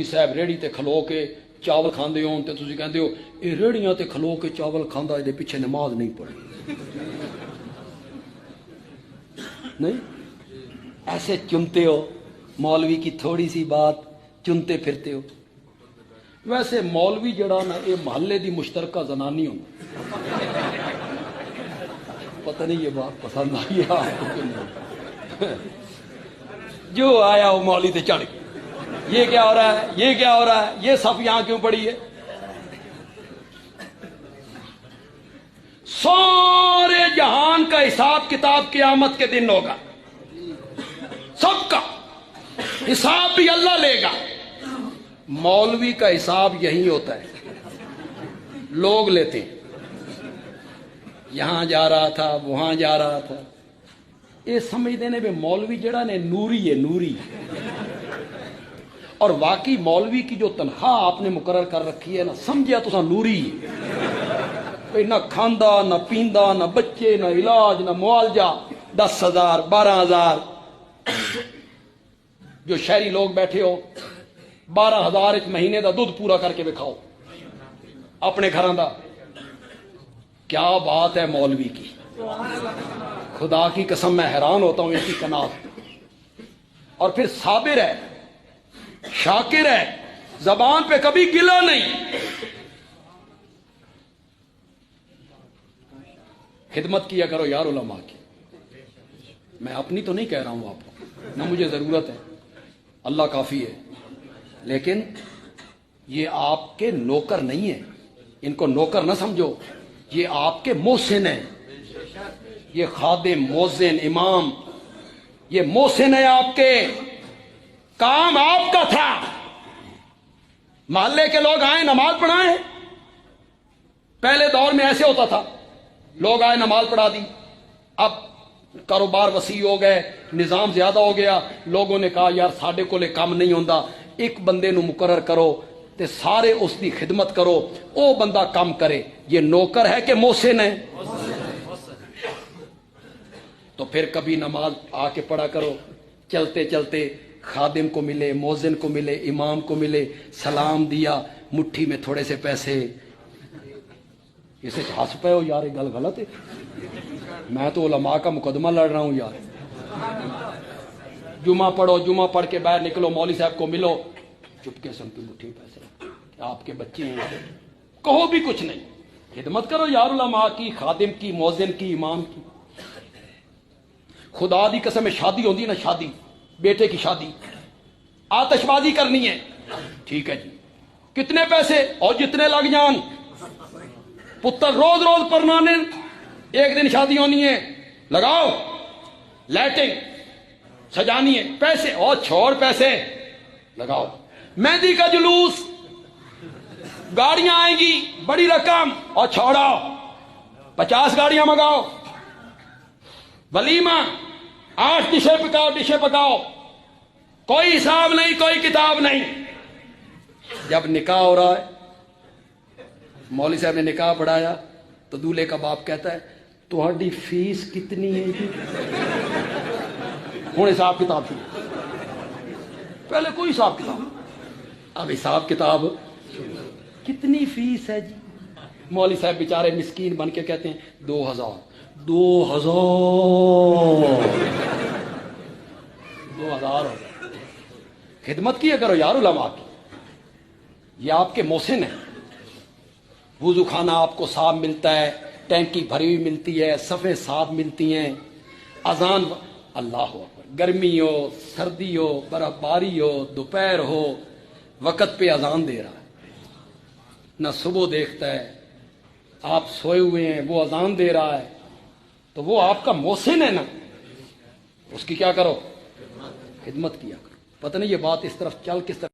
صاحب ریڑھی تے کھلو کے چاول کھاندے ہون تے تسی کہندے ہو اے ریڑھیاں تے کھلو کے چاول کھاندا اے پیچھے نماز نہیں پڑھی نہیں ایسے چنتے ہو مولوی کی تھوڑی سی بات چنتے پھرتے ہو. ویسے مولوی جڑا نا اے محلے دی مشترکہ زنانی ہوں پتہ نہیں یہ بات پسند آئی ہے آپ کو کہ نہیں. جو آیا وہ مولوی تے چڑھ گیا یہ کیا ہو رہا ہے یہ کیا ہو رہا ہے یہ صف یہاں کیوں پڑی ہے. سارے جہان کا حساب کتاب قیامت کے دن ہوگا سب کا حساب بھی اللہ لے گا. مولوی کا حساب یہی ہوتا ہے لوگ لیتے ہیں یہاں جا رہا تھا وہاں جا رہا تھا یہ سمجھتے ہیں بے مولوی جڑا نے نوری ہے نوری اور واقعی مولوی کی جو تنخواہ آپ نے مقرر کر رکھی ہے نا سمجھیا تو نوری نہ کھاندا نہ پیندا نہ بچے نہ علاج نہ معالجہ 10,000 12,000 جو شہری لوگ بیٹھے ہو 12,000 ایک مہینے دا دودھ پورا کر کے بکھاؤ اپنے گھراں دا. کیا بات ہے مولوی کی خدا کی قسم میں حیران ہوتا ہوں اس کی قناعت. اور پھر صابر ہے شاکر ہے زبان پہ کبھی گلا نہیں. خدمت کیا کرو یار علماء کی. میں اپنی تو نہیں کہہ رہا ہوں آپ کو نہ مجھے ضرورت ہے اللہ کافی ہے لیکن یہ آپ کے نوکر نہیں ہیں ان کو نوکر نہ سمجھو یہ آپ کے محسن ہیں. یہ خادم مؤذن امام یہ محسن ہے آپ کے کام آپ کا تھا. محلے کے لوگ آئے نماز پڑھائیں پہلے دور میں ایسے ہوتا تھا لوگ آئے نماز پڑھا دی. اب کاروبار وسیع ہو گئے نظام زیادہ ہو گیا لوگوں نے کہا یار ساڈے کولے کام نہیں ہوندا ایک بندے نو مقرر کرو تے سارے اس دی خدمت کرو او بندہ کام کرے. یہ نوکر ہے کہ محسن ہے تو پھر کبھی نماز آ کے پڑھا کرو چلتے چلتے خادم کو ملے مؤذن کو ملے امام کو ملے سلام دیا مٹھی میں تھوڑے سے پیسے اسے ہنس پے ہو یار یہ گل غلط ہے. میں تو علماء کا مقدمہ لڑ رہا ہوں یار. جمعہ پڑھو جمعہ پڑھ کے باہر نکلو مولوی صاحب کو ملو چپکے سے ان کی مٹھی پیسے آپ کے بچے ہیں کہو بھی کچھ نہیں. خدمت کرو یار علماء کی خادم کی مؤذن کی امام کی. خدا دی قسم شادی ہوندی نا شادی بیٹے کی شادی آتش بازی کرنی ہے ٹھیک ہے جی کتنے پیسے اور جتنے لگ جان پتر روز روز پرنانے ایک دن شادی ہونی ہے لگاؤ لائٹنگ سجانی ہے پیسے اور چھوڑ پیسے لگاؤ. مہندی کا جلوس گاڑیاں آئیں گی بڑی رقم اور چھوڑاؤ 50 گاڑیاں منگاؤ. ولیمہ 8 ڈشیں پکاؤ کوئی حساب نہیں کوئی کتاب نہیں. جب نکاح ہو رہا ہے مولوی صاحب نے نکاح پڑھایا تو دولہے کا باپ کہتا ہے تہاڈی فیس کتنی ہے جی ہوں حساب کتاب شروع. پہلے کوئی حساب کتاب اب حساب کتاب کتنی فیس ہے جی. مولوی صاحب بیچارے مسکین بن کے کہتے ہیں 2,000 ہو گئے. خدمت کیا کرو یار علماء کی. یہ آپ کے محسن ہیں. وضو خانہ آپ کو صاف ملتا ہے ٹینکی بھری ہوئی ملتی ہے صفیں صاف ملتی ہیں. اذان اللہ اکبر گرمی ہو سردی ہو برف باری ہو دوپہر ہو وقت پہ اذان دے رہا ہے نہ صبح دیکھتا ہے آپ سوئے ہوئے ہیں وہ اذان دے رہا ہے تو وہ آپ کا محسن ہے نا اس کی کیا کرو خدمت کیا کرو. پتہ نہیں یہ بات اس طرف چل کس طرف